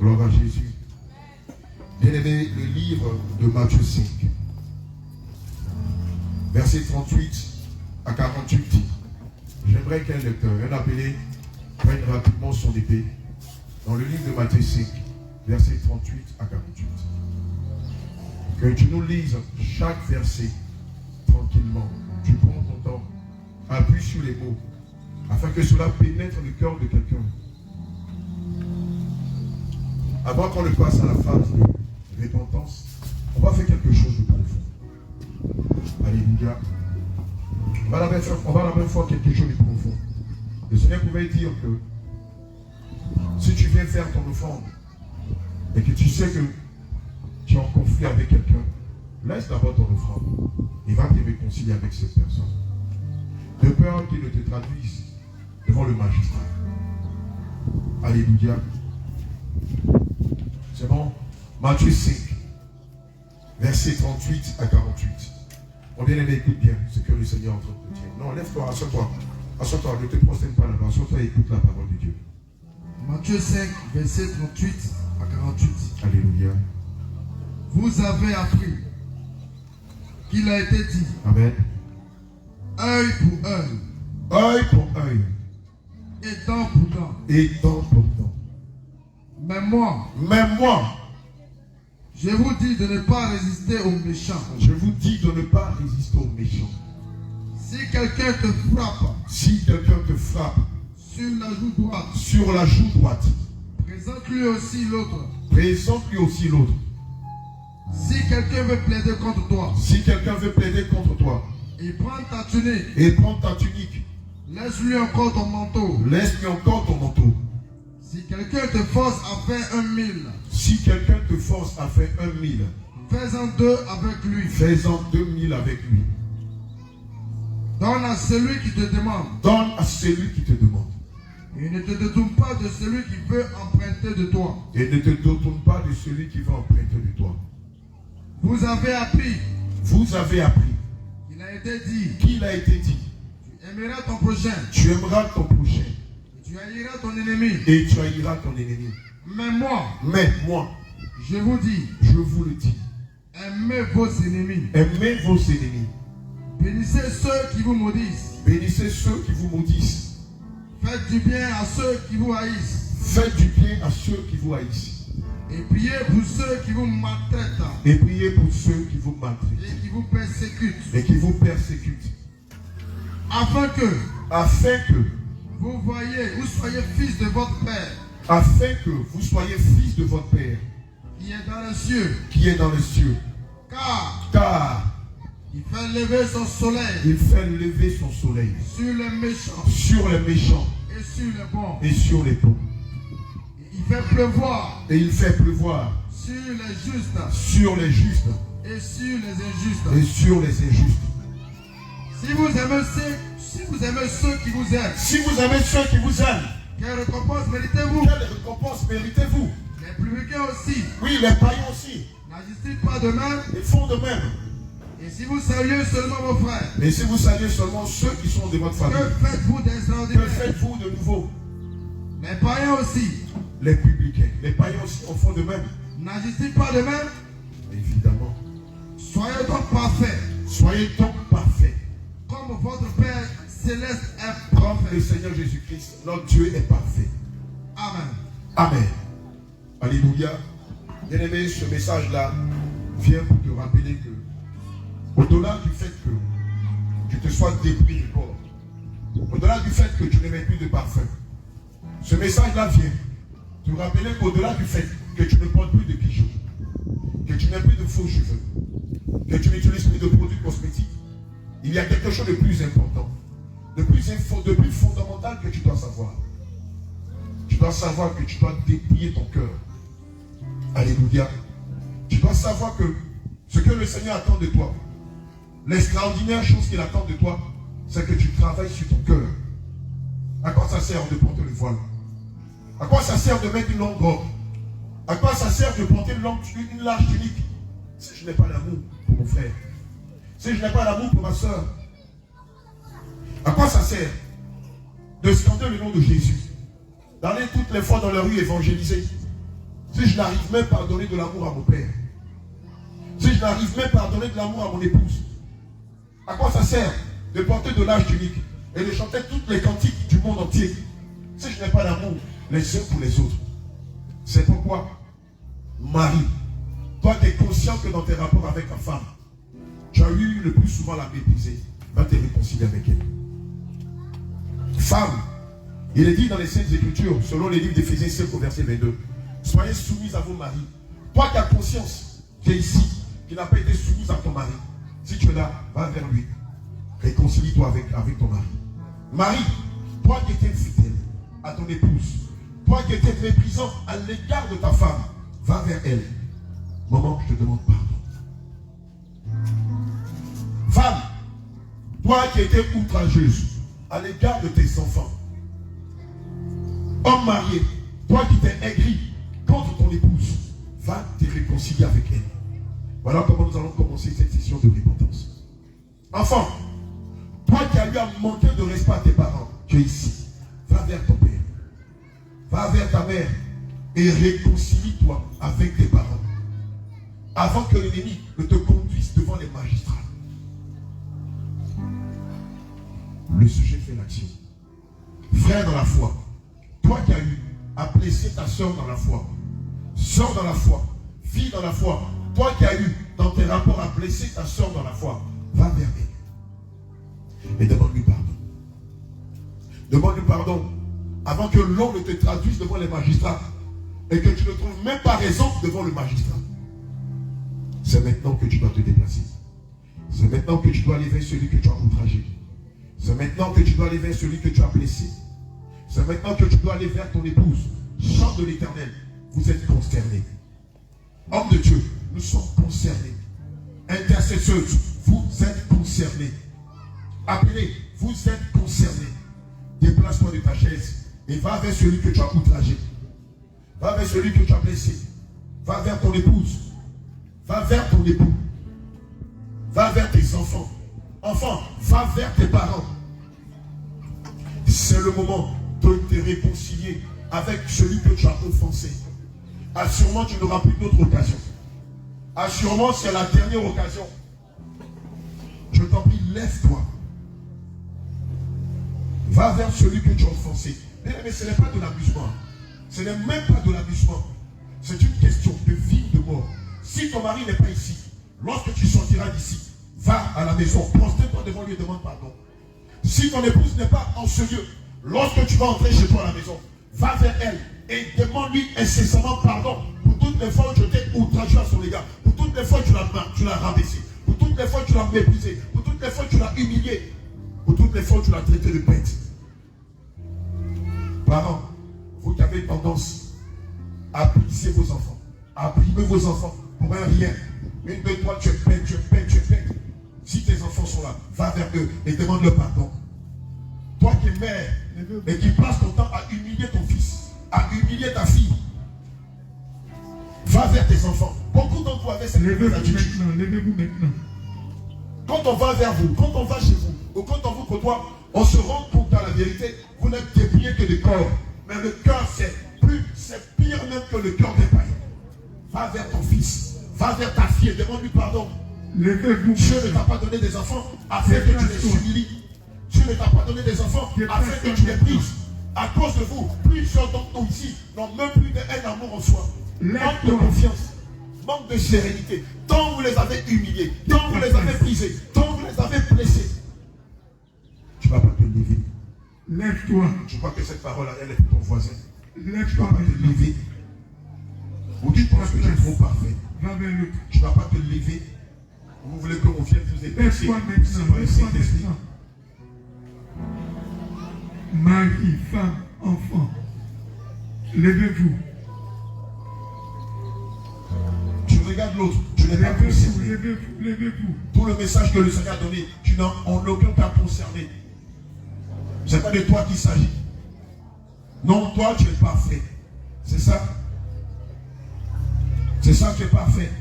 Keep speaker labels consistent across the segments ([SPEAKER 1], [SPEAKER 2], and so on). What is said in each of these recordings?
[SPEAKER 1] Gloire à Jésus. Bien-aimé, le livre de Matthieu 5, verset 38 à 48 dit, j'aimerais qu'un lecteur, un appelé, prenne rapidement son épée dans le livre de Matthieu 5, verset 38 à 48. Que tu nous lises chaque verset tranquillement. Tu prends ton temps, appuie sur les mots, afin que cela pénètre le cœur de quelqu'un. Avant qu'on ne passe à la phase de repentance, on va faire quelque chose de profond. Alléluia. On va d'abord faire quelque chose de profond. Le Seigneur pouvait dire que si tu viens faire ton offrande et que tu sais que tu es en conflit avec quelqu'un, laisse d'abord ton offrande et va te réconcilier avec cette personne. De peur qu'il ne te traduise devant le magistrat. Alléluia. C'est bon? Matthieu 5, verset 38 à 48. On bien aimé, écoute bien ce que le Seigneur est en train de te dire. Non, lève-toi, assois-toi. Assois-toi, ne te prosterne pas là-bas. Assois-toi et écoute la parole de Dieu.
[SPEAKER 2] Matthieu 5, verset 38 à 48.
[SPEAKER 1] Alléluia.
[SPEAKER 2] Vous avez appris qu'il a été dit.
[SPEAKER 1] Amen.
[SPEAKER 2] Œil pour œil.
[SPEAKER 1] Œil pour œil.
[SPEAKER 2] Et dent pour dent.
[SPEAKER 1] Et dent pour dent.
[SPEAKER 2] Mais moi, je vous dis de ne pas résister aux méchants.
[SPEAKER 1] Je vous dis de ne pas résister aux méchants.
[SPEAKER 2] Si quelqu'un te frappe,
[SPEAKER 1] sur la joue droite,
[SPEAKER 2] présente-lui aussi l'autre. Si quelqu'un veut plaider contre toi, et prend ta tunique, laisse-lui encore ton manteau. Si quelqu'un te force à faire 1 000, fais-en 2 avec lui. Donne à celui qui te demande. Et ne te détourne pas de celui qui veut emprunter de toi. Vous avez appris qu'il a été dit. Tu aimeras ton prochain. Et tu haïras ton ennemi. Mais moi, je vous le dis, aimez vos ennemis. Bénissez ceux qui vous maudissent. Faites du bien à ceux qui vous haïssent. Et priez pour ceux qui vous maltraitent.
[SPEAKER 1] Et qui vous persécutent.
[SPEAKER 2] Afin que vous soyez fils de votre Père. Qui est dans les cieux. Car il fait lever son soleil sur les méchants et sur les bons. Et il fait pleuvoir sur les justes et sur les injustes. Si vous aimez ceux qui vous aiment, quelle récompense méritez-vous? Les publicains aussi.
[SPEAKER 1] Oui, les païens aussi.
[SPEAKER 2] N'agissent-ils pas de même?
[SPEAKER 1] Ils font de même.
[SPEAKER 2] Et si vous saluez seulement vos frères,
[SPEAKER 1] mais si vous saluez seulement ceux qui sont de votre famille,
[SPEAKER 2] que faites-vous d'extraordinaire?
[SPEAKER 1] Que faites-vous de nouveau?
[SPEAKER 2] Les païens aussi.
[SPEAKER 1] Les publicains, les païens aussi en font de même.
[SPEAKER 2] N'agissent-ils pas de même?
[SPEAKER 1] Évidemment.
[SPEAKER 2] Soyez donc parfaits. Comme votre Père céleste est parfait.
[SPEAKER 1] Comme le Seigneur Jésus-Christ, notre Dieu est parfait. Amen. Alléluia. Bien-aimé, ce message-là vient pour te rappeler que, au-delà du fait que tu te sois dépris du corps, au-delà du fait que tu ne mets plus de parfum, ce message-là vient te rappeler qu'au-delà du fait que tu ne portes plus de bijoux, que tu n'as plus de faux cheveux, que tu n'utilises plus de produits cosmétiques, il y a quelque chose de plus important, de plus fondamental que tu dois savoir. Tu dois savoir que tu dois déplier ton cœur. Alléluia. Tu dois savoir que ce que le Seigneur attend de toi, l'extraordinaire chose qu'il attend de toi, c'est que tu travailles sur ton cœur. À quoi ça sert de porter le voile? À quoi ça sert de mettre une longue robe? À quoi ça sert de porter une large tunique si je n'ai pas l'amour pour mon frère? Si je n'ai pas l'amour pour ma soeur? À quoi ça sert de scander le nom de Jésus? D'aller toutes les fois dans la rue évangéliser? si je n'arrive même pas à donner de l'amour à mon père, si je n'arrive même pas à donner de l'amour à mon épouse, à quoi ça sert de porter de l'âge unique et de chanter toutes les cantiques du monde entier si je n'ai pas d'amour les uns pour les autres? C'est pourquoi, Marie, toi tu es conscient que dans tes rapports avec ta femme, tu as eu le plus souvent la mépriser. Va te réconcilier avec elle. Femme, il est dit dans les Saintes Écritures, selon les livres d'Éphésiens 5 au verset 22, soyez soumis à vos maris. Toi qui as conscience, qui est ici, qui n'a pas été soumise à ton mari, si tu es là, va vers lui. Réconcilie-toi avec ton mari. Marie, toi qui étais fidèle à ton épouse, toi qui étais méprisant à l'égard de ta femme, va vers elle. Maman, je te demande pardon. Femme, toi qui étais outrageuse à l'égard de tes enfants. Homme marié, toi qui t'es aigri contre ton épouse, va te réconcilier avec elle. Voilà comment nous allons commencer cette session de repentance. Enfant, toi qui as eu à manquer de respect à tes parents, tu es ici. Va vers ton père. Va vers ta mère et réconcilie-toi avec tes parents. Avant que l'ennemi ne te conduise devant les magistrats. Le sujet fait l'action. Frère dans la foi, toi qui as eu à blesser ta soeur dans la foi, soeur dans la foi, fille dans la foi, toi qui as eu dans tes rapports à blesser ta soeur dans la foi, va vers elle et demande-lui pardon. Demande-lui pardon avant que l'on ne te traduise devant les magistrats et que tu ne trouves même pas raison devant le magistrat. C'est maintenant que tu dois te déplacer. C'est maintenant que tu dois aller vers celui que tu as outragé. C'est maintenant que tu dois aller vers celui que tu as blessé. C'est maintenant que tu dois aller vers ton épouse. Chant de l'Éternel, vous êtes concernés. Homme de Dieu, nous sommes concernés. Intercesseuse, vous êtes concernés. Appelé, vous êtes concernés. Déplace-toi de ta chaise et va vers celui que tu as outragé. Va vers celui que tu as blessé. Va vers ton épouse. Va vers ton époux. Va vers tes enfants. Enfant, va vers tes parents. C'est le moment de te réconcilier avec celui que tu as offensé. Assurément, tu n'auras plus d'autre occasion. Assurément, c'est la dernière occasion. Je t'en prie, lève-toi. Va vers celui que tu as offensé. Mais ce n'est pas de l'amusement. Ce n'est même pas de l'amusement. C'est une question de vie ou de mort. Si ton mari n'est pas ici, lorsque tu sortiras d'ici, va à la maison, prosterne-toi devant lui et demande pardon. Si ton épouse n'est pas en ce lieu, lorsque tu vas entrer chez toi à la maison, va vers elle et demande-lui incessamment pardon pour toutes les fois où tu t'es outragé à son égard, pour toutes les fois où tu l'as rabaissé, pour toutes les fois où tu l'as méprisé, pour toutes les fois où tu l'as humilié, pour toutes les fois où tu l'as traité de bête. Parents, vous qui avez tendance à briser vos enfants, à brimer vos enfants pour un rien. Une de toi, tu es bête, tu es bête, tu es bête. Si tes enfants sont là, va vers eux et demande-leur pardon. Toi qui es mère et qui passes ton temps à humilier ton fils, à humilier ta fille, va vers tes enfants. Beaucoup d'entre vous avaient cette attitude.
[SPEAKER 2] Levez-vous maintenant.
[SPEAKER 1] Quand on va vers vous, quand on va chez vous, ou quand on vous côtoie, on se rend compte qu'à la vérité, vous n'êtes dépouillé que de corps. Mais le cœur, c'est pire même que le cœur des païens. Va vers ton fils, va vers ta fille et demande-lui pardon.
[SPEAKER 2] Levez-vous.
[SPEAKER 1] Dieu ne t'a pas donné des enfants afin que tu les humilies. Dieu ne t'a pas donné des enfants afin que tu les brises. À cause de vous, plusieurs d'entre nous ici n'ont même plus d'un amour en soi. Manque de confiance, manque de sérénité. Tant vous les avez humiliés, tant vous les avez brisés, tant vous les avez blessés. Tu ne vas pas te lever.
[SPEAKER 2] Lève-toi.
[SPEAKER 1] Je crois que cette parole, elle est pour ton voisin.
[SPEAKER 2] Lève-toi.
[SPEAKER 1] Tu ne vas pas te lever. Ou tu penses que tu es trop parfait.
[SPEAKER 2] Va vers le.
[SPEAKER 1] Tu ne vas pas te lever. Vous voulez qu'on vienne vous écouter.
[SPEAKER 2] Lève-toi maintenant. Lève-toi maintenant. Marie, femme, enfant. Levez-vous.
[SPEAKER 1] Tu regardes l'autre. Tu n'es pas concerné.
[SPEAKER 2] Levez-vous. Levez-vous.
[SPEAKER 1] Tout le message que le Seigneur a donné, tu n'en en aucun cas concerné. Ce n'est pas de toi qu'il s'agit. Non, toi, tu es parfait. C'est ça. C'est ça, tu es parfait.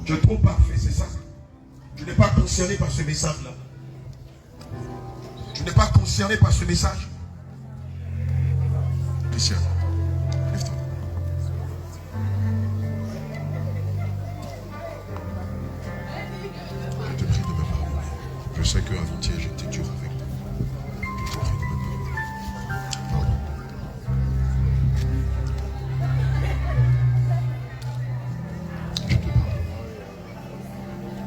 [SPEAKER 1] Tu es trop parfait, c'est ça. Tu n'es pas concerné par ce message-là. Tu n'es pas concerné par ce message. Christian, lève-toi. sais qu'avant-hier, j'étais dur avec toi. Je te prie de me pardonner. Pardon. Je te pardonne.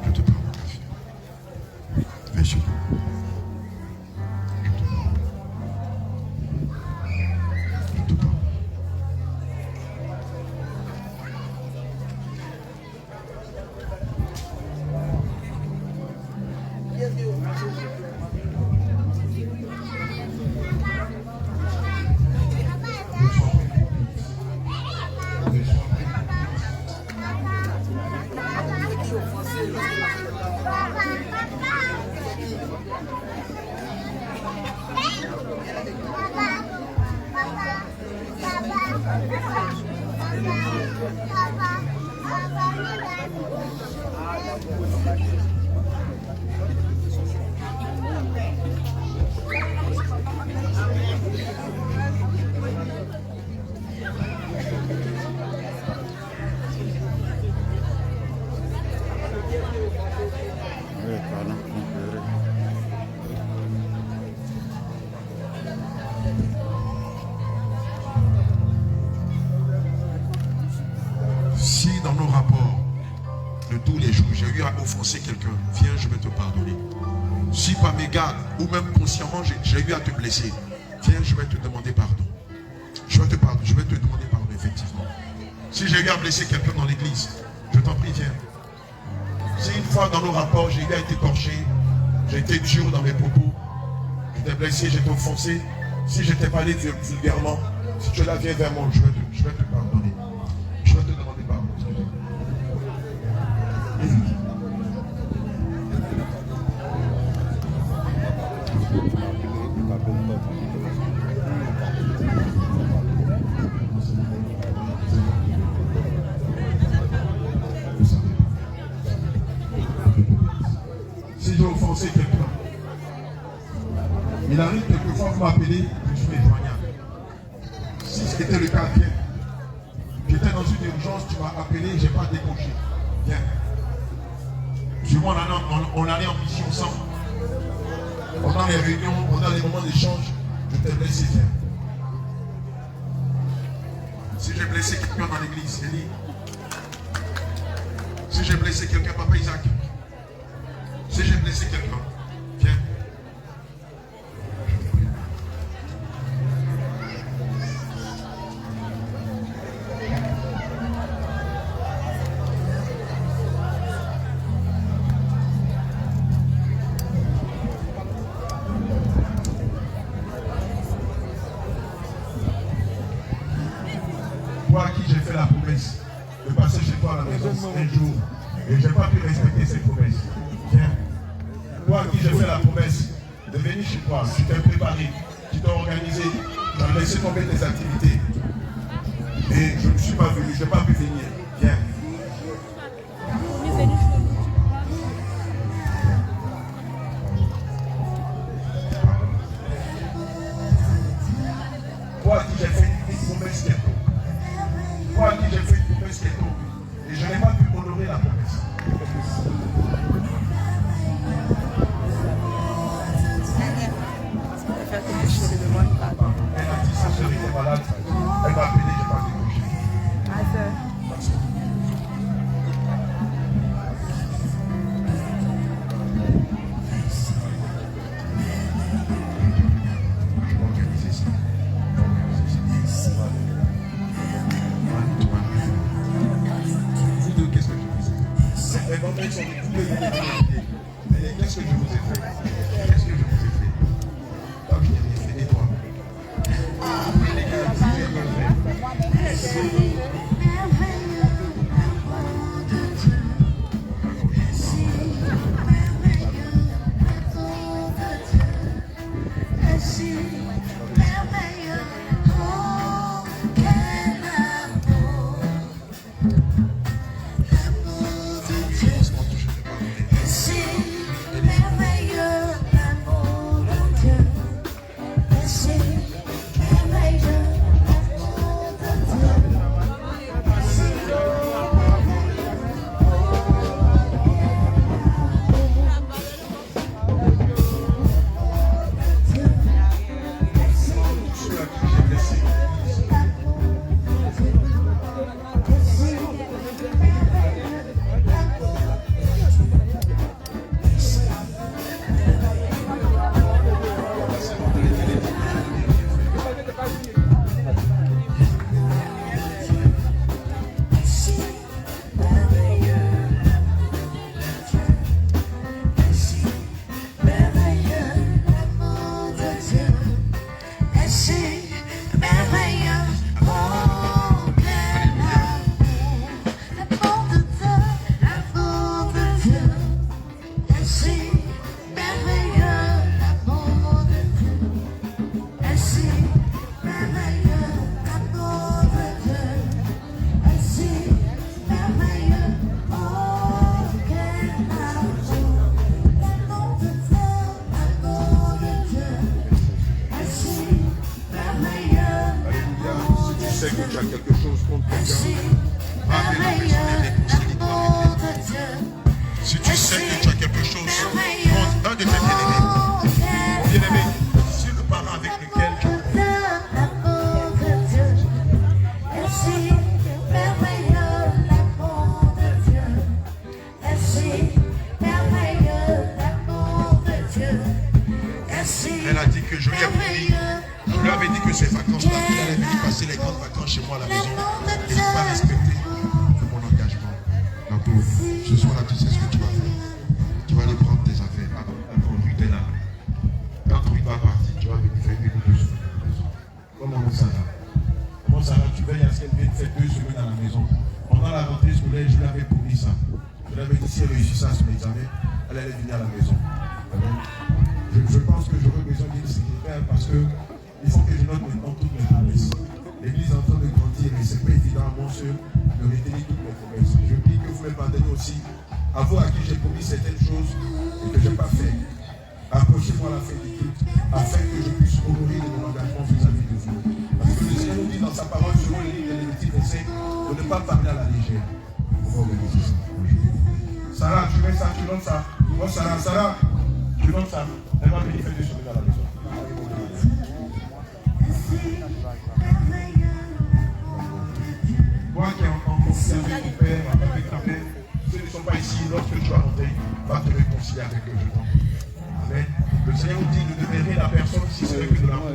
[SPEAKER 1] Je te pardonne, ma fille. Viens chez nous. Je te pardonne. Je te pardonne. Si dans nos rapports de tous les jours, j'ai eu à offenser quelqu'un, viens, je vais te pardonner. Si par mégarde ou même consciemment, j'ai eu à te blesser, viens, je vais te demander pardon. Je vais te pardonner, je vais te demander pardon, effectivement. Si j'ai eu à blesser quelqu'un dans l'église, je t'en prie, viens. Si une fois dans nos rapports, j'ai eu à être écorché, j'ai été dur dans mes propos, je t'ai blessé, j'ai été offensé, si je t'ai parlé vulgairement, si tu es là, viens vers moi, je vais te pardonner. Je vais te demander pardon. Si j'ai offensé quelqu'un, il arrive quelquefois vous m'appelez, je suis éloignable. Si c'était le cas, viens. J'étais dans une urgence, tu m'as appelé, je n'ai pas décroché. Viens. Souvent, on allait en mission ensemble. Pendant les réunions, pendant les moments d'échange, je t'ai blessé, viens. Si j'ai blessé quelqu'un dans l'église, Elie. Si j'ai blessé quelqu'un, Papa Isaac. Si j'ai blessé quelqu'un, viens. Toi à qui j'ai fait la promesse de passer chez toi à la maison un jour et je n'ai pas pu respecter cette promesse. Viens. Toi à qui j'ai fait la promesse de venir chez toi, tu t'es préparé, tu t'es organisé, tu as laissé tomber tes activités et je ne suis pas venu, je n'ai pas pu venir. Viens. Toi à qui j'ai fait une promesse quelconque. Toi à qui j'ai fait une promesse quelconque. Et je n'ai pas pu honorer la promesse. Elle a dit sa soeur était malade. Elle m'a appelé, je n'ai pas décroché. Qu'est-ce que je vous ai fait? Qu'est-ce que je vous ai fait? Comme je t'ai fait, et toi? tu as quelque chose contre quelqu'un, va vers la personne et réconcilie-toi avec les autres. Si tu sais que tu as quelque chose contre un de tes bien-aimés, bien-aimé, si le parent avec lequel tu elle a dit que je lui ai promis, je lui avais dit que ces vacances-là, il allait venir passer les grandes vacances chez moi à la maison. Et il n'a pas respecté mon engagement. Ma pauvre, ce soir-là, tu sais ce que tu vas faire. Tu vas aller prendre tes affaires. Attends, lui, t'es là. Quand il va partir, tu vas venir faire 1 ou 2 semaines à la maison. Comment Sarah? Comment Sarah, tu veilles à ce qu'elle vienne faire 2 semaines à la maison. Pendant la rentrée scolaire, je lui avais promis ça. Je lui avais dit, si elle réussissait à son examen, elle allait venir à la maison. Amen. Je pense que j'aurais besoin d'une secrétaire parce que il faut que je note maintenant toutes mes promesses. L'église est en train de grandir et c'est pas évident à mon seul de retenir toutes mes promesses. Je prie que vous me pardonnez aussi à vous à qui j'ai promis certaines choses et que je n'ai pas fait. Approchez-moi à la fin du culte afin que je puisse honorer mon engagement vis-à-vis de vous. Parce que le Seigneur nous dit dans sa parole, selon le livre de Lévitique, de ne pas parler à la légère. On va organiser ça. Sarah, tu mets ça, tu donnes ça. Oh Sarah, tu donnes ça. Elle va venir faire 2 semaines à la maison. Toi qui es en conflit avec ton père, avec ta mère, ceux qui ne sont pas ici, lorsque tu vas rentrer, va te réconcilier avec eux, je t'en prie. Amen. Le Seigneur nous dit de demeurer la personne si c'est vrai que de l'amour.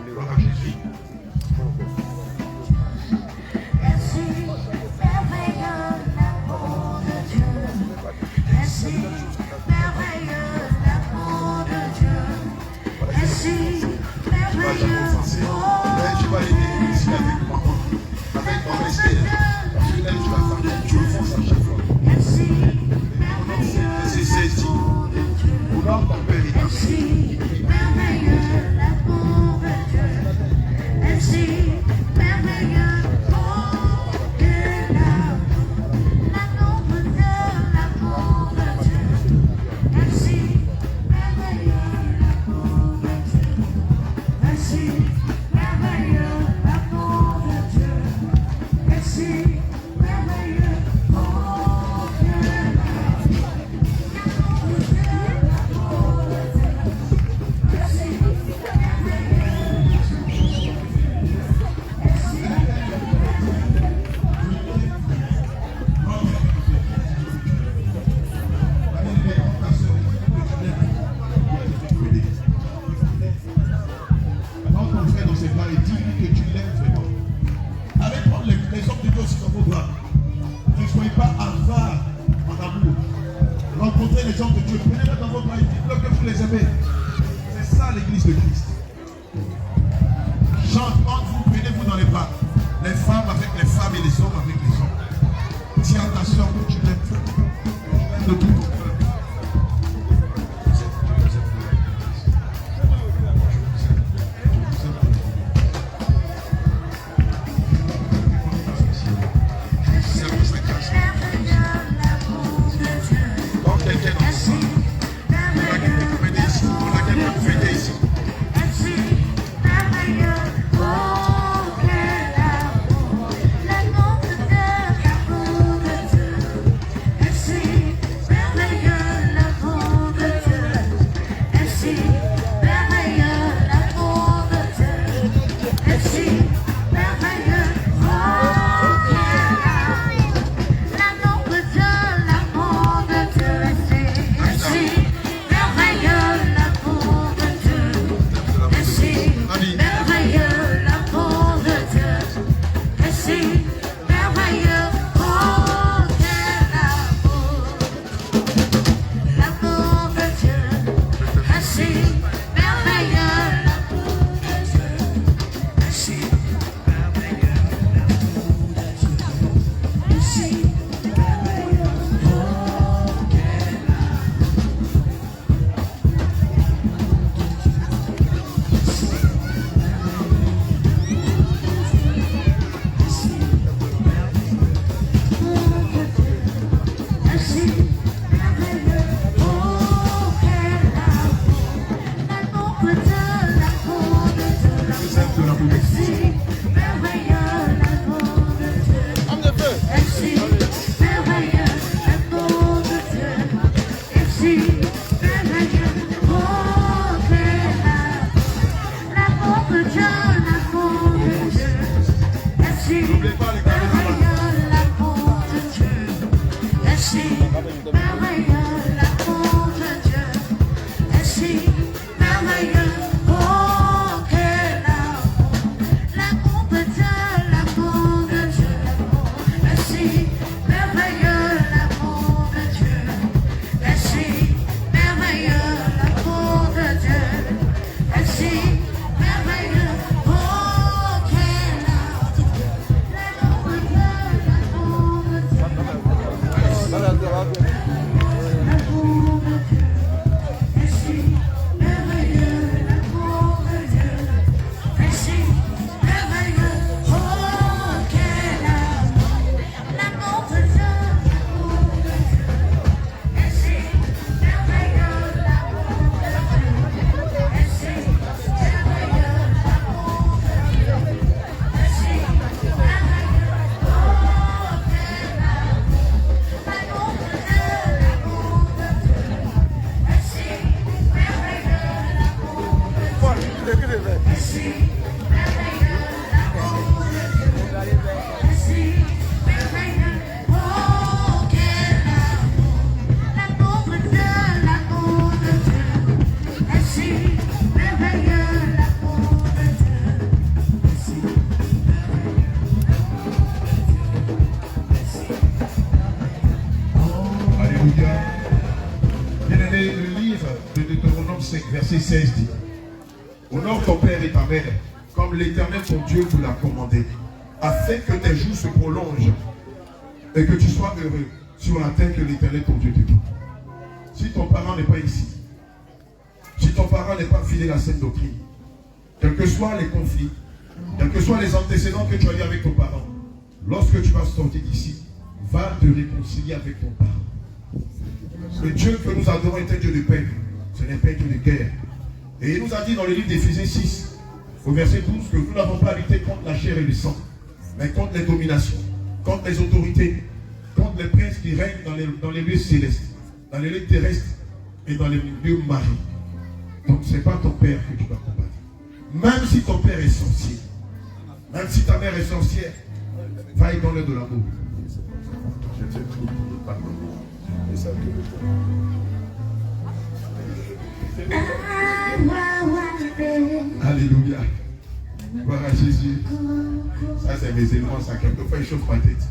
[SPEAKER 1] Gloire à Jésus. Tu vas l'aider ici avec maman, avec ton respect, parce que elle, tu vas faire, tu le fonces à chaque fois. C'est saisi. Au nom de ton Père et ta Verset 16 dit: honore ton père et ta mère, comme l'Éternel ton Dieu vous l'a commandé, afin que tes jours se prolongent et que tu sois heureux sur la terre que l'Éternel ton Dieu te donne. Si ton parent n'est pas ici, si ton parent n'est pas fidèle à cette doctrine, quels que soient les conflits, quels que soient les antécédents que tu as eu avec ton parent, lorsque tu vas sortir d'ici, va te réconcilier avec ton parent. Le Dieu que nous adorons est un Dieu de paix. Ce n'est pas un Dieu de guerre. Et il nous a dit dans le livre d'Éphésiens 6, au verset 12, que nous n'avons pas lutté contre la chair et le sang, mais contre les dominations, contre les autorités, contre les princes qui règnent dans les lieux célestes, dans les lieux terrestres et dans les lieux marins. Donc ce n'est pas ton père que tu dois combattre. Même si ton père est sorcier, même si ta mère est sorcière, va y donner de l'amour. Je te prie, pardon. Et ça Alléluia. Gloire à Jésus. Ça, c'est mes éléments. Ça, quelquefois, il chauffe ma tête.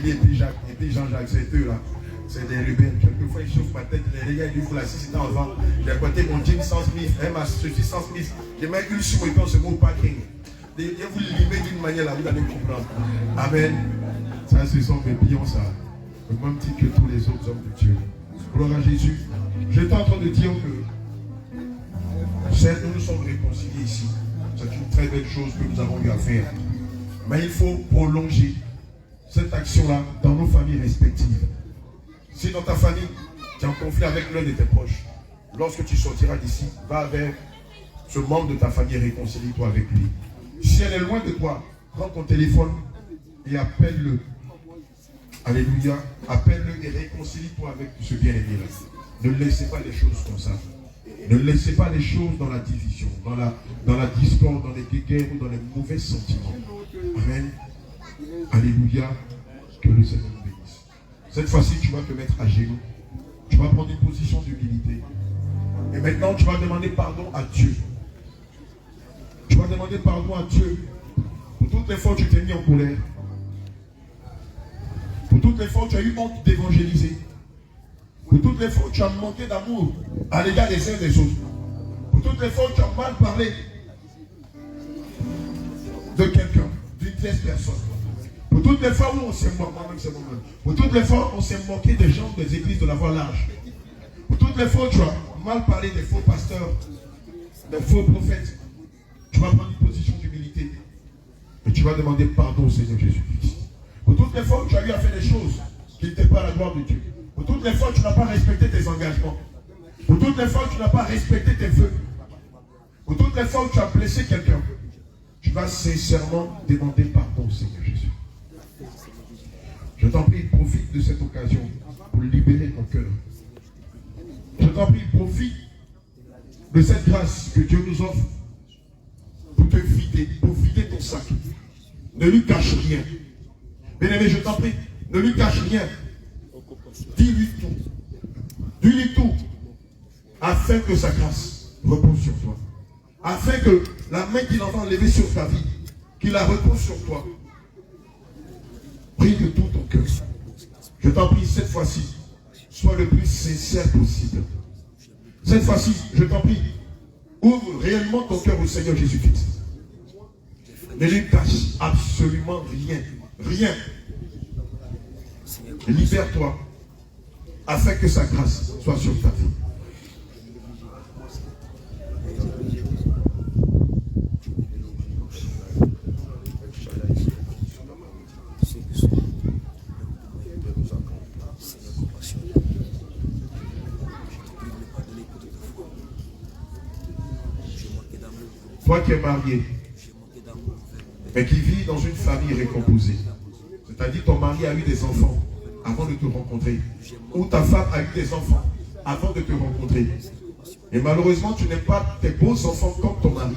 [SPEAKER 1] Et puis Jean-Jacques, c'est eux là. C'est des rebelles. Quelquefois, il chauffe ma tête. Les gars, ils disent, voilà, si c'était en vent, j'ai côté mon jean sans Smith, ma chaussure sans Smith. Je mets une sur et puis on se met au parking. Et vous limez d'une manière là, vous allez comprendre. Amen. Ça, ce sont mes pions, ça. Au même titre que tous les autres hommes de Dieu. Gloire à Jésus. J'étais en train de dire que certes, nous nous sommes réconciliés ici. C'est une très belle chose que nous avons eu à faire. Mais il faut prolonger cette action-là dans nos familles respectives. Si dans ta famille, tu es en conflit avec l'un de tes proches, lorsque tu sortiras d'ici, va vers ce membre de ta famille et réconcilie-toi avec lui. Si elle est loin de toi, prends ton téléphone et appelle-le. Alléluia. Appelle-le et réconcilie-toi avec ce bien-aimé-là. Ne laissez pas les choses comme ça. Ne laissez pas les choses dans la division, dans la discorde, dans les guerres ou dans les mauvais sentiments. Amen. Alléluia. Que le Seigneur nous bénisse. Cette fois-ci, tu vas te mettre à genoux. Tu vas prendre une position d'humilité. Et maintenant, tu vas demander pardon à Dieu. Tu vas demander pardon à Dieu pour toutes les fois où tu t'es mis en colère. Pour toutes les fois où tu as eu honte d'évangéliser. Pour toutes les fois où tu as manqué d'amour à l'égard des uns et des autres. Pour toutes les fois où tu as mal parlé de quelqu'un, d'une tierce personne. Pour toutes les fois où on s'est moqué, moi-même c'est moi-même. Pour toutes les fois où on s'est moqué des gens des églises de la voie large. Pour toutes les fois où tu as mal parlé des faux pasteurs, des faux prophètes. Tu vas prendre une position d'humilité. Et tu vas demander pardon au Seigneur Jésus-Christ. Pour toutes les fois où tu as eu à faire des choses qui n'étaient pas à la gloire de Dieu. Pour toutes les fois où tu n'as pas respecté tes engagements. Pour toutes les fois où tu n'as pas respecté tes vœux. Pour toutes les fois où tu as blessé quelqu'un. Tu vas sincèrement demander pardon au Seigneur Jésus. Je t'en prie, profite de cette occasion pour libérer ton cœur. Je t'en prie, profite de cette grâce que Dieu nous offre pour te vider, pour vider ton sac. Ne lui cache rien. Bien-aimé, je t'en prie, ne lui cache rien. Dis-lui tout. Dis-lui tout. Afin que sa grâce repose sur toi. Afin que la main qu'il entend lever sur ta vie, qu'il la repose sur toi. Prie de tout ton cœur. Je t'en prie, cette fois-ci, sois le plus sincère possible. Cette fois-ci, je t'en prie, ouvre réellement ton cœur au Seigneur Jésus-Christ. Ne lui cache absolument rien. Rien. Libère-toi afin que sa grâce soit sur ta vie. Toi qui es marié, mais qui vit dans une famille récomposée, c'est-à-dire ton mari a eu des enfants avant de te rencontrer, ou ta femme a eu des enfants avant de te rencontrer, et malheureusement tu n'aimes pas tes beaux enfants comme ton mari.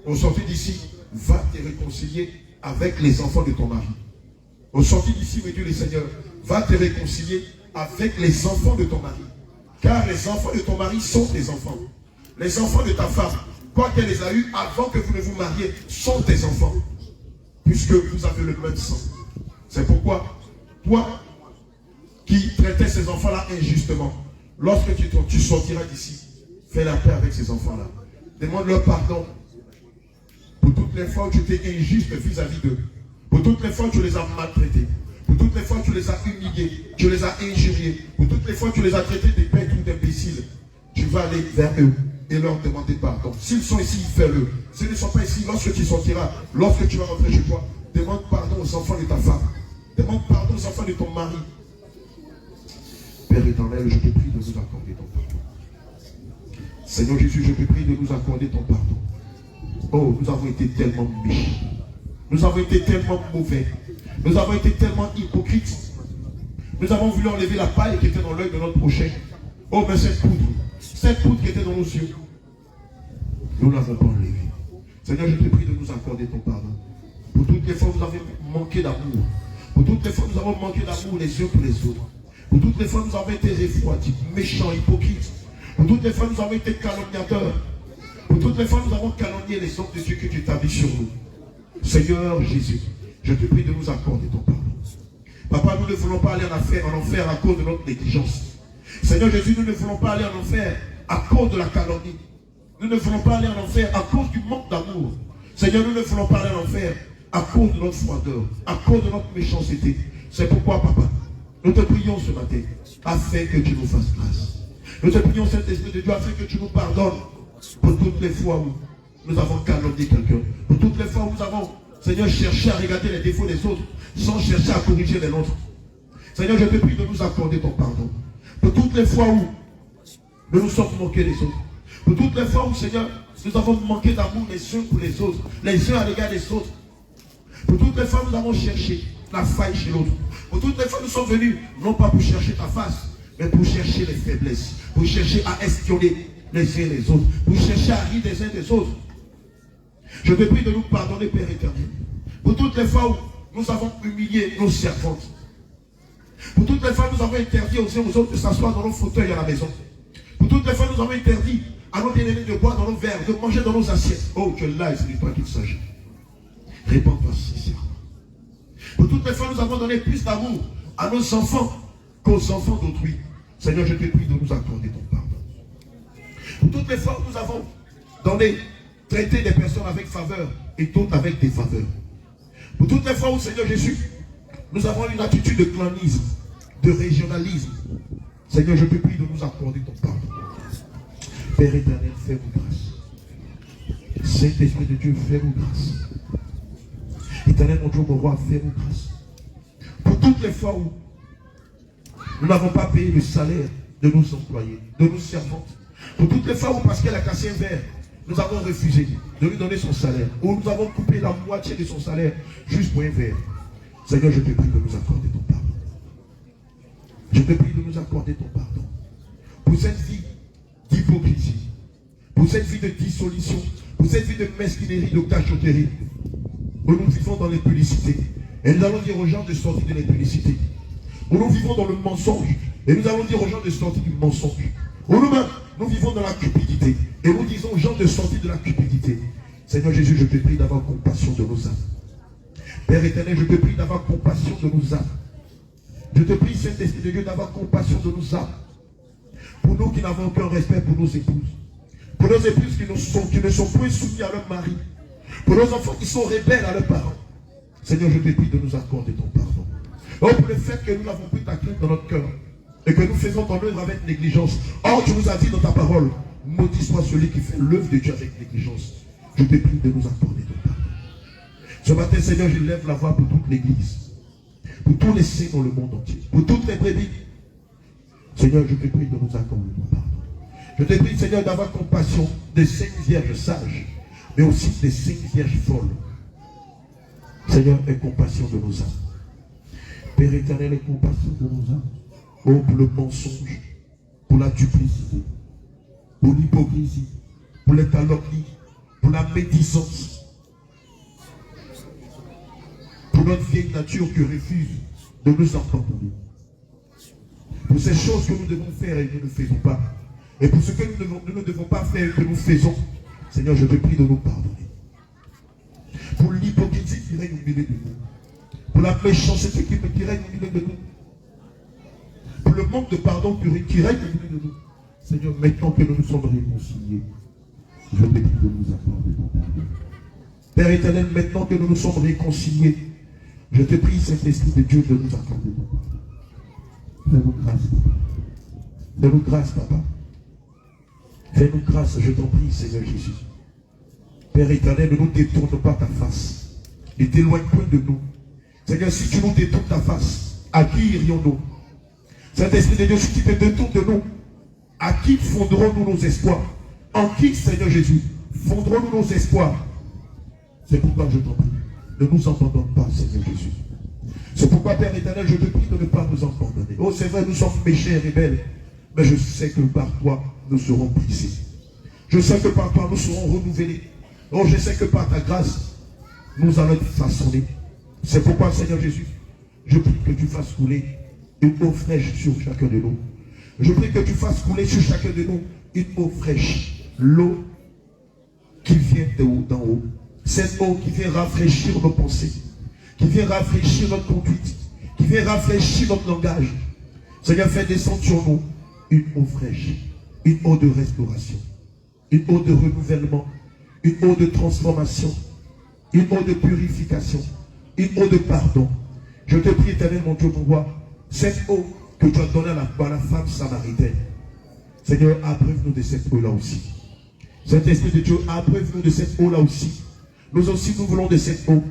[SPEAKER 1] Au sortir d'ici, va te réconcilier avec les enfants de ton mari. Au sortir d'ici, me dit le Seigneur, va te réconcilier avec les enfants de ton mari, car les enfants de ton mari sont tes enfants. Les enfants de ta femme, quoi qu'elle les a eus avant que vous ne vous mariez, sont tes enfants, puisque vous avez le même sang. C'est pourquoi, toi qui traitais ces enfants-là injustement, lorsque tu sortiras d'ici, fais la paix avec ces enfants-là. Demande-leur pardon pour toutes les fois où tu étais injuste vis-à-vis d'eux, pour toutes les fois où tu les as maltraités, pour toutes les fois où tu les as humiliés, tu les as injuriés, pour toutes les fois où tu les as traités des bêtes ou d'imbéciles. Tu vas aller vers eux et leur demander pardon. S'ils sont ici, fais-le. S'ils ne sont pas ici, lorsque tu sortiras, lorsque tu vas rentrer chez toi, demande pardon aux enfants de ta femme. Demande pardon aux enfants de ton mari. Père éternel, je te prie de nous accorder ton pardon. Seigneur Jésus, je te prie de nous accorder ton pardon. Oh, nous avons été tellement méchants. Nous avons été tellement mauvais. Nous avons été tellement hypocrites. Nous avons voulu enlever la paille qui était dans l'œil de notre prochain. Oh, mais cette poudre qui était dans nos yeux, nous ne l'avons pas enlevée. Seigneur, je te prie de nous accorder ton pardon. Pour toutes les fois où nous avons manqué d'amour. Pour toutes les fois où nous avons manqué d'amour les uns pour les autres. Pour toutes les fois où nous avons été refroidis, méchants, hypocrites. Pour toutes les fois où nous avons été calomniateurs. Pour toutes les fois où nous avons calomnié les hommes de Dieu que tu établis sur nous. Seigneur Jésus, je te prie de nous accorder ton pardon. Papa, nous ne voulons pas aller en enfer à cause de notre négligence. Seigneur Jésus, nous ne voulons pas aller en enfer à cause de la calomnie. Nous ne voulons pas aller en enfer à cause du manque d'amour. Seigneur, nous ne voulons pas aller en enfer à cause de notre froideur, à cause de notre méchanceté. C'est pourquoi, Papa, nous te prions ce matin afin que tu nous fasses grâce. Nous te prions, Saint-Esprit de Dieu, afin que tu nous pardonnes pour toutes les fois où nous avons calomnié quelqu'un. Pour toutes les fois où nous avons, Seigneur, cherché à regarder les défauts des autres sans chercher à corriger les nôtres. Seigneur, je te prie de nous accorder ton pardon. Pour toutes les fois où nous nous sommes moqués des autres. Pour toutes les fois où, Seigneur, nous avons manqué d'amour les uns pour les autres, les uns à l'égard des autres. Pour toutes les fois où nous avons cherché la faille chez l'autre. Pour toutes les fois où nous sommes venus, non pas pour chercher ta face, mais pour chercher les faiblesses, pour chercher à espionner les uns les autres, pour chercher à rire des uns des autres. Je te prie de nous pardonner, Père éternel. Pour toutes les fois où nous avons humilié nos servantes. Pour toutes les fois où nous avons interdit aux uns aux autres de s'asseoir dans nos fauteuils à la maison. Pour toutes les fois où nous avons interdit à nos bien-aimés de boire dans nos verres, de manger dans nos assiettes. Oh, que là, c'est de toi qu'il s'agit. Réponds-toi sincèrement. Pour toutes les fois où nous avons donné plus d'amour à nos enfants qu'aux enfants d'autrui. Seigneur, je te prie de nous accorder ton pardon. Pour toutes les fois où nous avons traité des personnes avec faveur et d'autres avec défaveur. Pour toutes les fois où, Seigneur Jésus, nous avons une attitude de clanisme, de régionalisme. Seigneur, je te prie de nous accorder ton pardon. Père éternel, fais-nous grâce. Saint-Esprit de Dieu, fais-nous grâce. Éternel, mon Dieu, mon roi, fais-nous grâce. Pour toutes les fois où nous n'avons pas payé le salaire de nos employés, de nos servantes. Pour toutes les fois où, parce qu'elle a cassé un verre, nous avons refusé de lui donner son salaire. Ou nous avons coupé la moitié de son salaire juste pour un verre. Seigneur, je te prie de nous accorder ton pardon. Je te prie de nous accorder ton pardon. Pour cette vie d'hypocrisie, pour cette vie de dissolution, pour cette vie de mesquinerie, de cachotterie. où nous vivons dans l'impudicité. Et nous allons dire aux gens de sortir de l'impudicité. Où nous vivons dans le mensonge. Et nous allons dire aux gens de sortir du mensonge. Où nous-mêmes, nous vivons dans la cupidité. Et nous disons aux gens de sortir de la cupidité. Seigneur Jésus, je te prie d'avoir compassion de nos âmes. Père éternel, je te prie d'avoir compassion de nos âmes. Je te prie, Saint-Esprit de Dieu, d'avoir compassion de nos âmes. Pour nous qui n'avons aucun respect pour nos épouses. Pour nos épouses qui ne sont point soumis à leur mari. Pour nos enfants qui sont rebelles à leurs parents. Seigneur, je te prie de nous accorder ton pardon. Oh, pour le fait que nous n'avons plus ta crainte dans notre cœur. Et que nous faisons ton œuvre avec négligence. Or, tu nous as dit dans ta parole, maudit soit celui qui fait l'œuvre de Dieu avec négligence. Je te prie de nous accorder ton pardon. Ce matin, Seigneur, je lève la voix pour toute l'église. Pour tous les saints dans le monde entier. Pour toutes les brebis. Seigneur, je te prie de nous accorder ton pardon. Je te prie, Seigneur, d'avoir compassion des saintes vierges sages, mais aussi des saintes vierges folles. Seigneur, aie compassion de nos âmes. Père éternel, aie compassion de nos âmes. Oh, pour le mensonge, pour la duplicité, pour l'hypocrisie, pour les calomnies, pour la médisance, pour notre vieille nature qui refuse de nous abandonner. Pour ces choses que nous devons faire et que nous ne faisons pas. Et pour ce que nous ne devons pas faire et que nous faisons. Seigneur, je te prie de nous pardonner. Pour l'hypocrisie qui règne au milieu de nous. Pour la méchanceté qui règne au milieu de nous. Pour le manque de pardon qui règne au milieu de nous. Seigneur, maintenant que nous nous sommes réconciliés, je te prie de nous accorder ton pardon. Père éternel, maintenant que nous nous sommes réconciliés, je te prie, Saint-Esprit de Dieu, de nous accorder ton pardon. Fais-nous grâce, Papa. Fais-nous grâce, Papa. Fais-nous grâce, je t'en prie, Seigneur Jésus. Père éternel, ne nous détourne pas ta face. Ne t'éloigne point de nous. Seigneur, si tu nous détournes ta face, à qui irions-nous? Saint-Esprit de Dieu, si tu te détournes de nous, à qui fondrons-nous nos espoirs? En qui, Seigneur Jésus, fondrons-nous nos espoirs? C'est pourquoi je t'en prie. Ne nous abandonne pas, Seigneur Jésus. C'est pourquoi, Père éternel, je te prie de ne pas nous abandonner. Oh, c'est vrai, nous sommes péchés et rebelles. Mais je sais que par toi, nous serons brisés. Je sais que par toi, nous serons renouvelés. Oh, je sais que par ta grâce, nous allons être façonnés. C'est pourquoi, Seigneur Jésus, je prie que tu fasses couler une eau fraîche sur chacun de nous. Je prie que tu fasses couler sur chacun de nous une eau fraîche. L'eau qui vient d'en haut. Cette eau qui vient rafraîchir nos pensées. Qui vient rafraîchir notre conduite. Qui vient rafraîchir notre langage. Seigneur, fais descendre sur nous une eau fraîche. Une eau de restauration. Une eau de renouvellement. Une eau de transformation. Une eau de purification. Une eau de pardon. Je te prie, éternel, mon Dieu, mon roi, cette eau que tu as donnée à la femme samaritaine. Seigneur, abreuve-nous de cette eau-là aussi. Saint-Esprit de Dieu, abreuve-nous de cette eau-là aussi. Nous aussi, nous voulons de cette eau,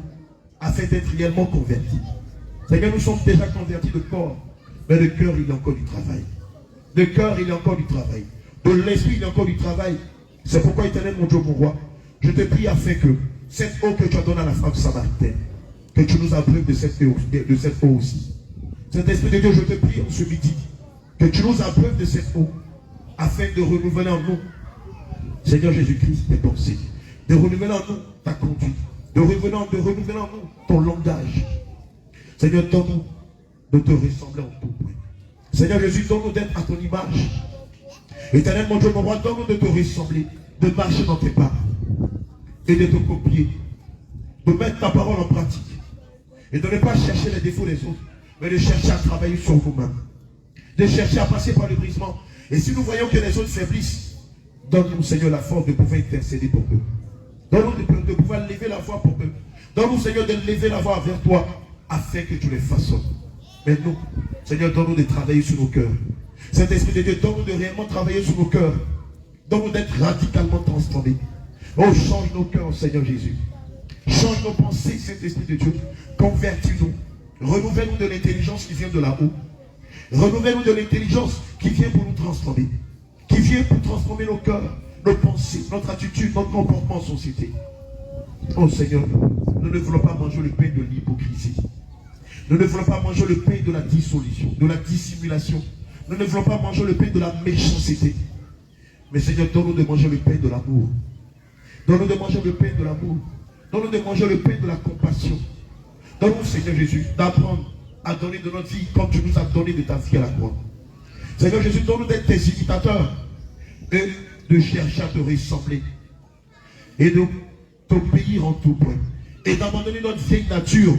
[SPEAKER 1] afin d'être réellement convertis. Seigneur, nous sommes déjà convertis de corps, mais de cœur, il y a encore du travail. De cœur, il y a encore du travail. De l'esprit, il y a encore du travail. C'est pourquoi, éternel, mon Dieu, mon roi, je te prie afin que cette eau que tu as donnée à la femme samaritaine, que tu nous abreuves de cette eau aussi. Saint-Esprit de Dieu, je te prie en ce midi, que tu nous abreuves de cette eau, afin de renouveler en nous, Seigneur Jésus-Christ, tes pensées, de renouveler en nous ta conduite, de renouveler en nous ton langage. Seigneur, donne-nous de te ressembler en tout point. Seigneur Jésus, donne-nous d'être à ton image. Éternel, mon Dieu, mon roi, donne-nous de te ressembler, de marcher dans tes pas, et de te copier, de mettre ta parole en pratique, et de ne pas chercher les défauts des autres, mais de chercher à travailler sur vous-même, de chercher à passer par le brisement. Et si nous voyons que les autres faiblissent, donne-nous, Seigneur, la force de pouvoir intercéder pour eux. Donne-nous de pouvoir lever la voix pour eux. Donne-nous, Seigneur, de lever la voix vers toi, afin que tu les façonnes. Mais nous, Seigneur, donne-nous de travailler sur nos cœurs. Saint-Esprit de Dieu, donne-nous de réellement travailler sur nos cœurs. Donne-nous d'être radicalement transformés. Oh, change nos cœurs, Seigneur Jésus. Change nos pensées, Saint-Esprit de Dieu. Convertis-nous. Renouvelle-nous de l'intelligence qui vient de là-haut. Renouvelle-nous de l'intelligence qui vient pour nous transformer. Qui vient pour transformer nos cœurs, nos pensées, notre attitude, notre comportement en société. Oh Seigneur, nous ne voulons pas manger le pain de l'hypocrisie. Nous ne voulons pas manger le pain de la dissolution, de la dissimulation. Nous ne voulons pas manger le pain de la méchanceté. Mais Seigneur, donne-nous de manger le pain de l'amour. Donne-nous de manger le pain de l'amour. Donne-nous de manger le pain de la compassion. Donne-nous, Seigneur Jésus, d'apprendre à donner de notre vie comme tu nous as donné de ta vie à la croix. Seigneur Jésus, donne-nous d'être tes imitateurs et de chercher à te ressembler et de t'obéir en tout point et d'abandonner notre vieille nature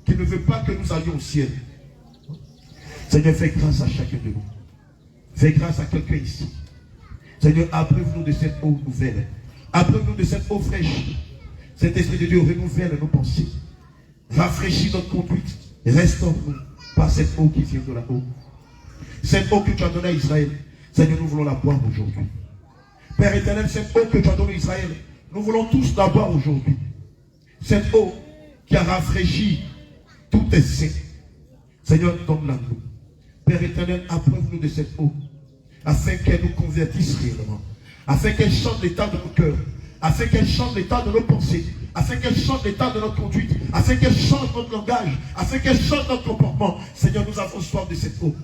[SPEAKER 1] qui ne veut pas que nous allions au ciel. Seigneur, fais grâce à chacun de nous. Fais grâce à quelqu'un ici. Seigneur, abreuve-nous de cette eau nouvelle. Abreuve-nous de cette eau fraîche. Cet esprit de Dieu renouvelle nos pensées. Rafraîchis notre conduite. Restaure-nous par cette eau qui vient de la haut. Cette eau que tu as donnée à Israël, Seigneur, nous voulons la boire aujourd'hui. Père éternel, cette eau que tu as donnée à Israël, nous voulons tous la boire aujourd'hui. Cette eau qui a rafraîchi tous tes saints. Seigneur, donne-la nous. Père éternel, abreuve-nous de cette eau, afin qu'elle nous convertisse réellement, afin qu'elle change l'état de nos cœurs, afin qu'elle change l'état de nos pensées, afin qu'elle change l'état de notre conduite, afin qu'elle change notre langage, afin qu'elle change notre comportement. Seigneur, nous avons soif de cette eau.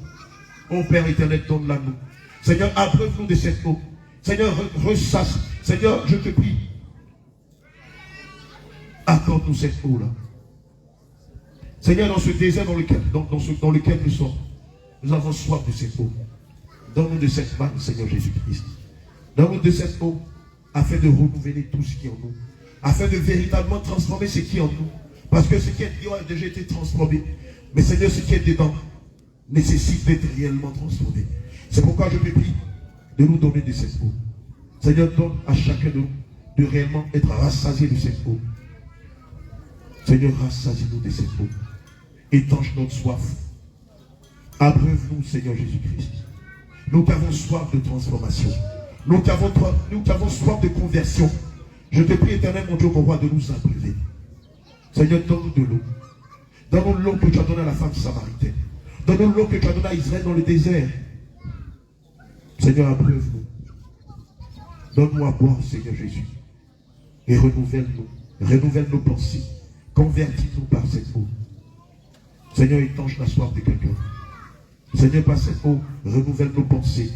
[SPEAKER 1] Oh Père éternel, donne-la nous. Seigneur, abreuve-nous de cette eau. Seigneur, ressasse. Seigneur, je te prie, accorde-nous cette eau-là. Seigneur, dans ce désert dans lequel nous sommes, nous avons soif de cette eau. Donne-nous de cette manne, Seigneur Jésus-Christ. Donne-nous de cette eau, afin de renouveler tout ce qui est en nous. Afin de véritablement transformer ce qui est en nous. Parce que ce qui est dedans a déjà été transformé. Mais Seigneur, ce qui est dedans nécessite d'être réellement transformé. C'est pourquoi je te prie de nous donner de cette eau. Seigneur, donne à chacun de nous de réellement être rassasié de cette eau. Seigneur, rassasie-nous de cette eau. Étanche notre soif. Abreuve-nous, Seigneur Jésus-Christ. Nous qui avons soif de transformation. Nous qui avons soif de conversion. Je te prie, éternel, mon Dieu, mon roi, de nous abreuver. Seigneur, donne-nous de l'eau. Donne-nous l'eau que tu as donnée à la femme samaritaine. Donne-nous l'eau que tu as donnée à Israël dans le désert. Seigneur, abreuve-nous. Donne-nous à boire, Seigneur Jésus. Et renouvelle-nous. Renouvelle nos pensées. Convertis-nous par cette eau. Seigneur, étanche la soif de quelqu'un. Seigneur, par cette eau, renouvelle nos pensées.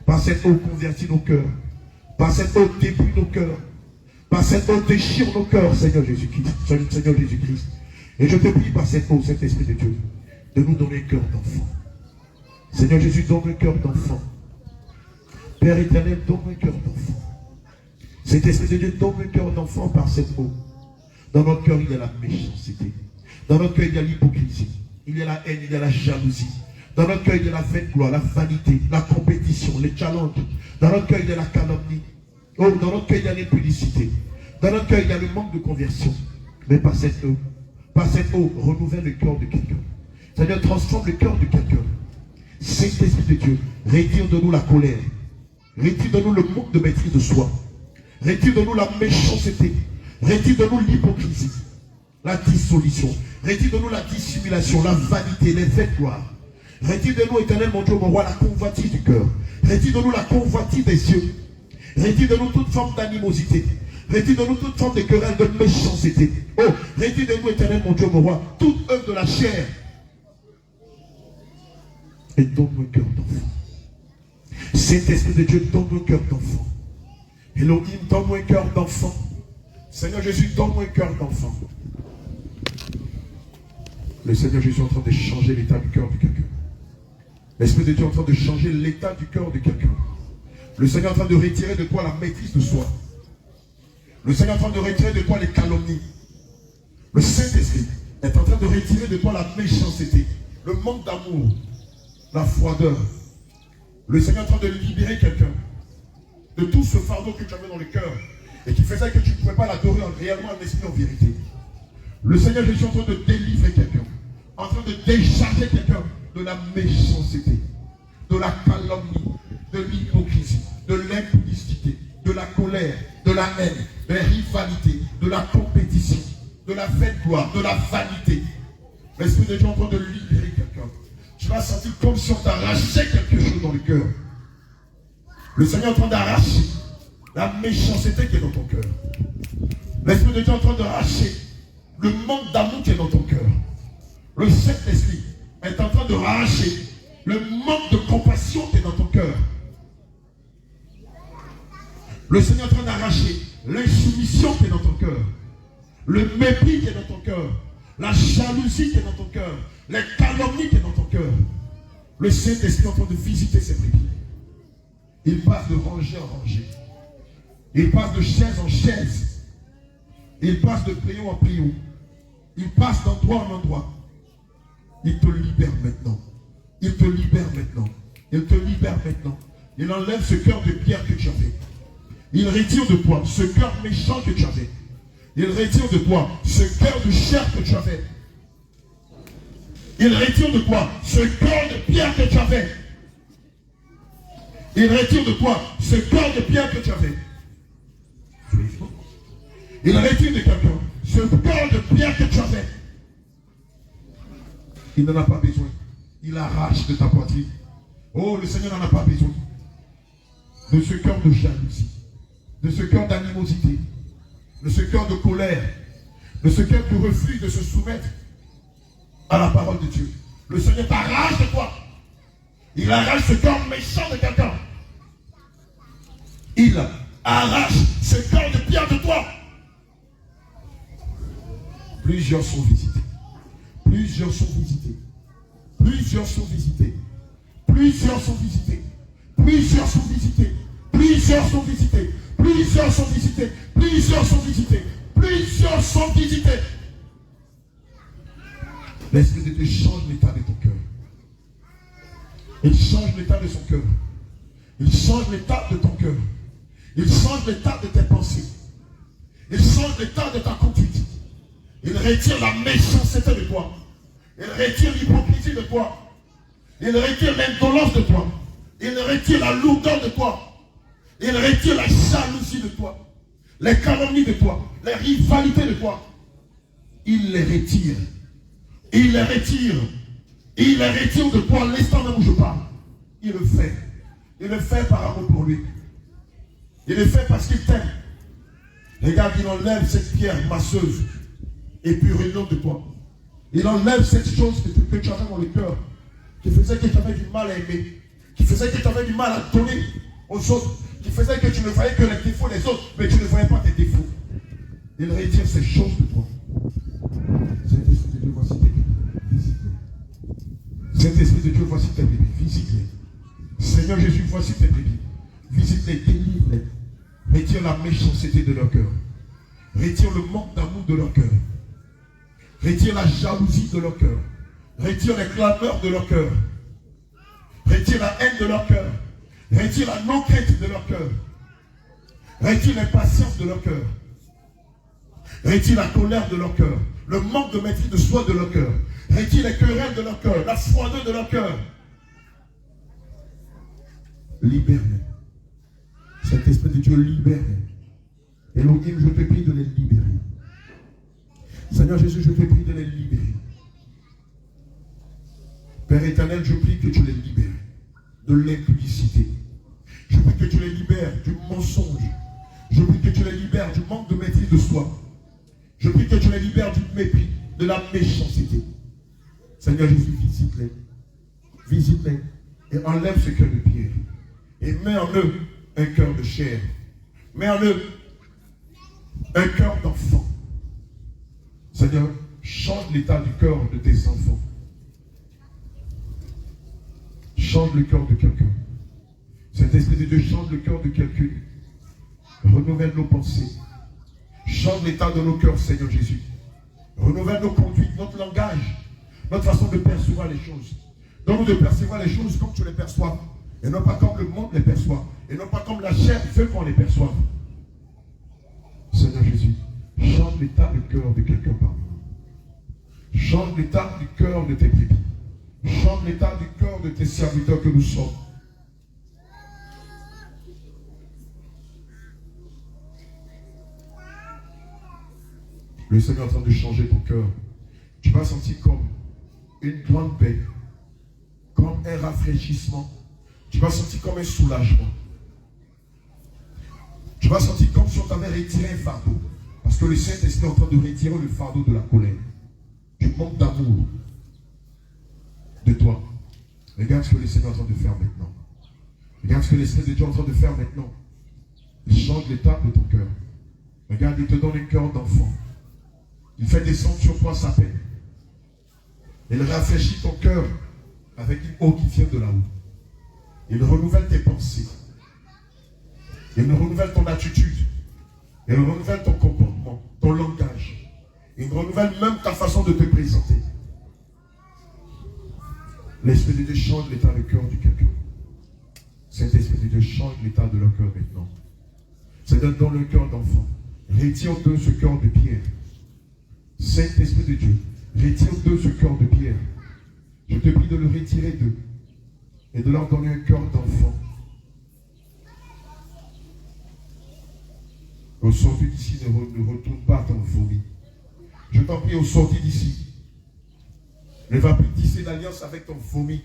[SPEAKER 1] Par cette eau, convertis nos cœurs. Par cette eau, dépouille nos cœurs. Par cette eau, déchire nos cœurs, Seigneur Jésus-Christ. Seigneur Jésus-Christ. Et je te prie par cette eau, cet esprit de Dieu, de nous donner un cœur d'enfant. Seigneur Jésus, donne un cœur d'enfant. Père éternel, donne un cœur d'enfant. Cet esprit de Dieu, donne un cœur d'enfant par cette eau. Dans notre cœur, il y a la méchanceté. Dans notre cœur, il y a l'hypocrisie. Il y a la haine, il y a la jalousie. Dans notre cœur, il y a la vaine gloire, la vanité, la compétition, les challenges. Dans notre cœur, il y a la calomnie. Oh, dans notre cœur, il y a l'impudicité. Dans notre cœur, il y a le manque de conversion. Mais par cette eau, renouvelle le cœur de quelqu'un. Seigneur, transforme le cœur de quelqu'un. Saint-Esprit de Dieu, retire de nous la colère. Retire de nous le manque de maîtrise de soi. Retire de nous la méchanceté. Retire de nous l'hypocrisie, la dissolution. Retire de nous la dissimulation, la vanité, les vaines gloires. Retire de nous, éternel, mon Dieu, mon roi, la convoitise du cœur. Retire de nous la convoitise des yeux. Retire de nous toute forme d'animosité. Retire de nous toute forme de querelle, de méchanceté. Oh, retire de nous, éternel, mon Dieu, mon roi, toute œuvre de la chair. Et donne-nous un cœur d'enfant. Saint-Esprit de Dieu, donne-nous un cœur d'enfant. Elohim, donne-nous un cœur d'enfant. Seigneur Jésus, donne-moi un cœur d'enfant. Le Seigneur Jésus est en train de changer l'état du cœur de quelqu'un. L'Esprit de Dieu est en train de changer l'état du cœur de quelqu'un. Le Seigneur est en train de retirer de toi la maîtrise de soi. Le Seigneur est en train de retirer de toi les calomnies. Le Saint-Esprit est en train de retirer de toi la méchanceté, le manque d'amour, la froideur. Le Seigneur est en train de libérer quelqu'un de tout ce fardeau que tu avais dans le cœur et qui faisait que tu ne pouvais pas l'adorer réellement en esprit, en vérité. Le Seigneur Jésus est en train de délivrer quelqu'un, en train de décharger quelqu'un de la méchanceté, de la calomnie, de l'hypocrisie, de l'impudicité, de la colère, de la haine, de la rivalité, de la compétition, de la vaine gloire, de la vanité. L'Esprit de Dieu est en train de libérer quelqu'un. Tu vas sentir comme si on t'arrachait quelque chose dans le cœur. Le Seigneur est en train d'arracher la méchanceté qui est dans ton cœur. L'Esprit de Dieu est en train d'arracher le manque d'amour qui est dans ton cœur. Le Saint-Esprit est en train de arracher le manque de compassion qui est dans ton cœur. Le Seigneur est en train d'arracher l'insoumission qui est dans ton cœur. le mépris qui est dans ton cœur, la jalousie qui est dans ton cœur, les calomnies qui est dans ton cœur. Le Saint-Esprit est en train de visiter ces brebis. Il passe de rangée en rangée. Il passe de chaise en chaise. Il passe de pléau en pléau. Il passe d'endroit en endroit. Il te libère maintenant. Il te libère maintenant. Il te libère maintenant. Il enlève ce cœur de pierre que tu avais. Il retire de toi ce cœur méchant que tu avais. Il retire de toi ce cœur de chair que tu avais. Il retire de toi ce cœur de pierre que tu avais. Il retire de toi ce cœur de pierre que tu avais. Il retire de quelqu'un ce cœur de pierre que tu avais. Il n'en a pas besoin. Il arrache de ta poitrine. Oh, le Seigneur n'en a pas besoin. De ce cœur de jalousie, de ce cœur d'animosité, de ce cœur de colère, de ce cœur qui refuse de se soumettre à la parole de Dieu. Le Seigneur t'arrache de toi. Il arrache ce cœur méchant de quelqu'un. Il arrache ce cœur de pierre de toi. Plusieurs sont visités. Plusieurs sont visités. Plusieurs sont visités. Plusieurs sont visités. Plusieurs sont visités. Plusieurs sont visités. Plusieurs sont visités. Plusieurs sont visités. Plusieurs sont visités. L'Esprit de Dieu change l'état de ton cœur. Il change l'état de son cœur. Il change l'état de ton cœur. Il change l'état de tes pensées. Il change l'état de ta conduite. Il retire la méchanceté de toi. Il retire l'hypocrisie de toi. Il retire l'indolence de toi. Il retire la lourdeur de toi. Il retire la jalousie de toi. Les calomnies de toi. Les rivalités de toi. Il les retire. Il les retire. Il les retire de toi l'instant même où je parle. Il le fait. Il le fait par amour pour lui. Il le fait parce qu'il t'aime. Regarde, il enlève cette pierre masseuse et purulente de toi. Il enlève cette chose que tu avais dans le cœur, qui faisait que tu avais du mal à aimer, qui faisait que tu avais du mal à donner aux autres, qui faisait que tu ne voyais que les défauts des autres, mais tu ne voyais pas tes défauts. Il retire ces choses de toi. Saint-Esprit de Dieu, voici tes bébés, visite-les. Saint-Esprit de Dieu, voici tes bébés, visite-les. Seigneur Jésus, voici tes bébés, visite-les, délivre-les. Retire la méchanceté de leur cœur. Retire le manque d'amour de leur cœur. Retire la jalousie de leur cœur. Retire les clameurs de leur cœur. Retire la haine de leur cœur. Retire la non-crainte de leur cœur. Retire l'impatience de leur cœur. Retire la colère de leur cœur. Le manque de maîtrise de soi de leur cœur. Retire les querelles de leur cœur. La froideur de leur cœur. Libère-les. Cet esprit de Dieu, libère-les. Elohim, je te prie de les libérer. Seigneur Jésus, je te prie de les libérer. Père éternel, je prie que tu les libères de l'impudicité. Je prie que tu les libères du mensonge. Je prie que tu les libères du manque de maîtrise de soi. Je prie que tu les libères du mépris, de la méchanceté. Seigneur Jésus, visite-les. Visite-les et enlève ce cœur de pierre. Et mets en eux un cœur de chair. Mets en eux un cœur d'enfant. Seigneur, change l'état du cœur de tes enfants. Change le cœur de quelqu'un. Cet esprit de Dieu change le cœur de quelqu'un. Renouvelle nos pensées. Change l'état de nos cœurs, Seigneur Jésus. Renouvelle nos conduites, notre langage, notre façon de percevoir les choses. Donne-nous de percevoir les choses comme tu les perçois. Et non pas comme le monde les perçoit. Et non pas comme la chair veut qu'on les perçoive. Seigneur Jésus, change l'état du cœur de quelqu'un parmi nous. Change l'état du cœur de tes bébés. Change l'état du cœur de tes serviteurs que nous sommes. Le Seigneur est en train de changer ton cœur. Tu vas sentir comme une grande paix, comme un rafraîchissement. Tu vas sentir comme un soulagement. Tu vas sentir comme si on t'avait retiré un fardeau. Parce que le Saint-Esprit est en train de retirer le fardeau de la colère, du manque d'amour de toi. Regarde ce que le Seigneur est en train de faire maintenant. Regarde ce que l'Esprit de Dieu est en train de faire maintenant. Il change l'état de ton cœur. Regarde, il te donne un cœur d'enfant. Il fait descendre sur toi sa paix. Il rafraîchit ton cœur avec une eau qui vient de là-haut. Il renouvelle tes pensées. Il renouvelle ton attitude. Il renouvelle ton comportement, ton langage. Il renouvelle même ta façon de te présenter. L'Esprit de Dieu change l'état de cœur du quelqu'un. Cet Esprit de Dieu change l'état de leur cœur maintenant. C'est dans le cœur d'enfant. Retire d'eux ce cœur de pierre. Saint-Esprit de Dieu, retire d'eux ce cœur de pierre. Je te prie de le retirer d'eux et de leur donner un cœur d'enfant. Au sorti d'ici, ne retourne pas à ton vomi. Je t'en prie, au sorti d'ici, ne va plus tisser l'alliance avec ton vomi.